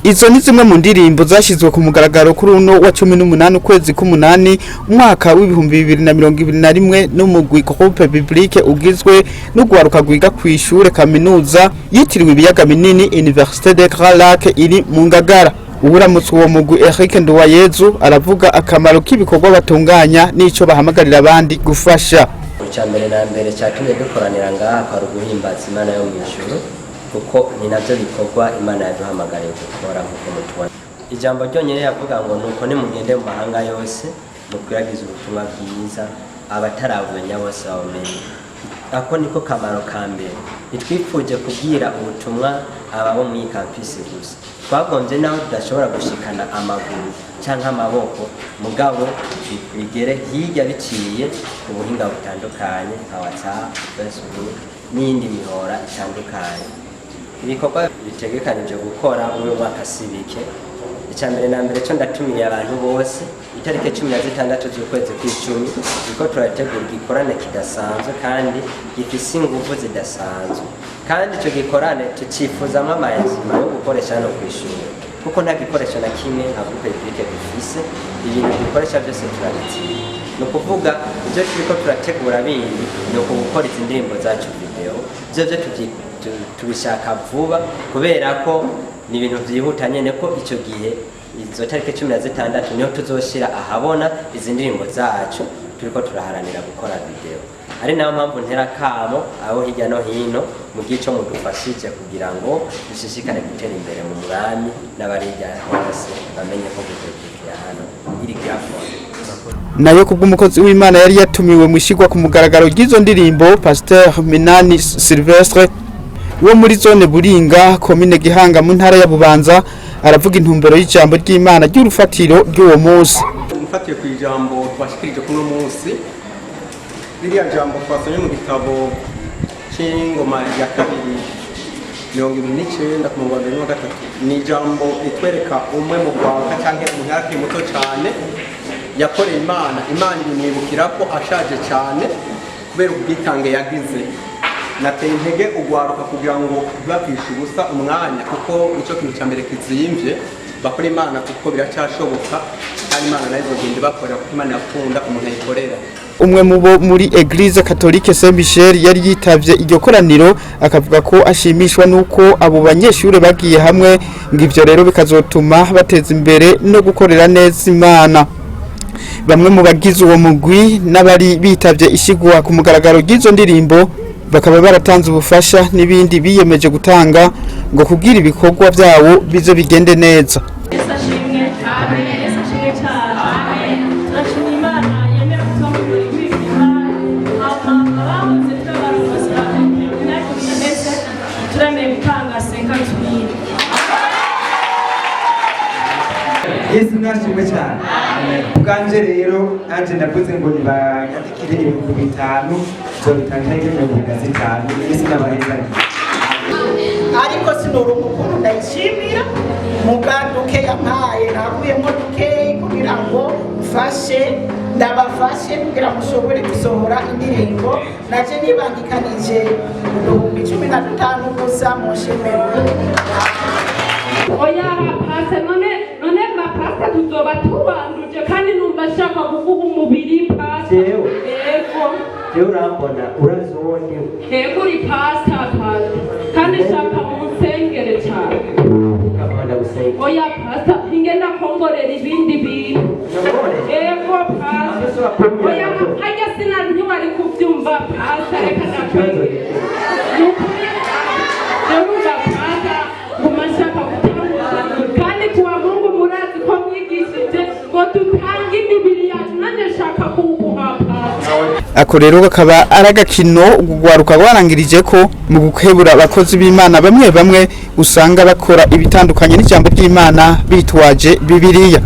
Izo ni zimwe mu ndirimbo zashyizwe ku mugaragaro kuri uno wa 18 ukwezi k'umunani umwaka w'ibihumbi 2021 n'umugwi Groupe Biblique ugizwe no gwaruka gwiga kw'ishure kaminuza yitiriwe ibiyaga binini Université des Grands Lacs iri mu Ngagara. Uburamutse uwo mugwi Eric Nduwayezu aravuga akamaro k'ibikorwa batunganya n'ico bahamagarira abandi gufasha. Icyambere na mbere cyatumye dukoranira ngaha kwa guhimbaza Imana yo mu ijuru kuko ni navyo bikorwa Imana yaduhamagariye gukora nkuko mutubona. Ijambo ryonyene yavuga ngo nuko ni mugende mu mahanga yose mukwiragiza ubutumwa bwiza abataravumenya bose bamenye. Ako niko kamaro ka mbere. Nitwifuje kubwira ubutumwa ababo mu campus gusa. Twagombye naho tudashobora gushikana amaguru canke amaboko mugabo bigere hirya biciye ku buhinga butandukanye nka WhatsApp, Facebook n'indi mihora itandukanye. Ibikorwa bitegekanije gukora uyu mwaka sibike. Icyambere na mbere cyo ndatumiye abantu bose itarike 16 z'ukwezi kw'icumi biko turategura igikorane kidasanzwe kandi gifise ingufu zidasanzwe. Kandi icyo gikorane tucifuzamo amayazima yo gukoresha no kwishura kuko nta gikoresho na kimwe nka Groupe Biblique bifise ibintu bikoresha byose turabitiye. No kuvuga ibyo turiko turategura bindi no gukora izi ndirimbo zacu video byo tubishaka vuba kubera ko ni ibintu byihuta nyene ko icyo gihe izo tarike 16 niho tuzoshira ahabona izi ndirimbo zacu turiko turaharanira gukora video. Ari nayo mpamvu ntera kamo aho hirya no hino mu gico mudufashije kugira ngo dushishikane gutera imbere mu mwami n'abarijya hose bamenye ko gutegekera hano iri grafone. Nayo kubw'umukozi w'Imana yari yatumiwe mu ishigwa ku mugaragaro ry'izo ndirimbo Pasteur Minani Sylvestre wo muri zone Buringa commune Gihanga mu ntara ya Bubanza aravuga intumbero y'ijambo ry'Imana ry'urufatiro ry'uwo munsi. Umfatiye ku ijambo twashikirije kuno munsi ririya jambo twasomye mu gitabo cy'ingoma ya kabiri 29 ku murongo wa 3 ni jambo ritwereka umwe mu Rwanda cyangwa umunyaraki muto cyane yakoreye Imana imwibukira ko ashaje cyane kubera ubwitange yagize. Nateye intege ugwaruka kugira ngo ntibakishe ubusa umwanya kuko icyo kintu cya mbere kizimvye bakora Imana kuko biracyashoboka kandi Imana nayo izogenda bakorera kuko Imana yakunda umuntu ayikorera. Umwe mubo muri Eglise Catholique Saint Michel yari yitavye iryo koraniro akavuga ko ashimishwa nuko abo banyeshure bagiye hamwe ngo ivyo rero bikazotuma bateza imbere no gukorera neza Imana. Bamwe mu bagize uwo mugwi n'abari bitavye ishigwa ku mugaragaro ry'izo ndirimbo bakaba baratanze ubufasha n'ibindi biyemeje gutanga ngo kubwira ibikorwa byawo bize bigende neza. Yesu nashimwe cyane. Bwanje rero anje navuze ngo nibanyandikire ibihumbi 5 byo bitanga ibihumbi 5. Yesu nabaheza. Ariko sinoro mukuru ndayishimira mugaduke yampaye nakuyemo duke kugira ngo mfashe ndabafashe kugira mushobore gusohora indirimbo naje nibangikanije 15 gusa mu shemero. Oya pase none mapasa tuzoba tubanduje kandi numva shaka kuvuga umubiri pase. Jewe urambona urazone. Uri pasta kandi shaka umusengere cyane. Kamanda gusenga. Oya pasta ingenda kongorera ibindi bintu. Pasta. Oya hajya sinari wari kubyumva pasta reka nakwe. Ako rero bakaba aragakino gwaruka gwarangirije ko mu gukebura abakozi b'Imana bamwe usanga bakora ibitandukanye n'ijambo ry'Imana bitwaje Bibiliya.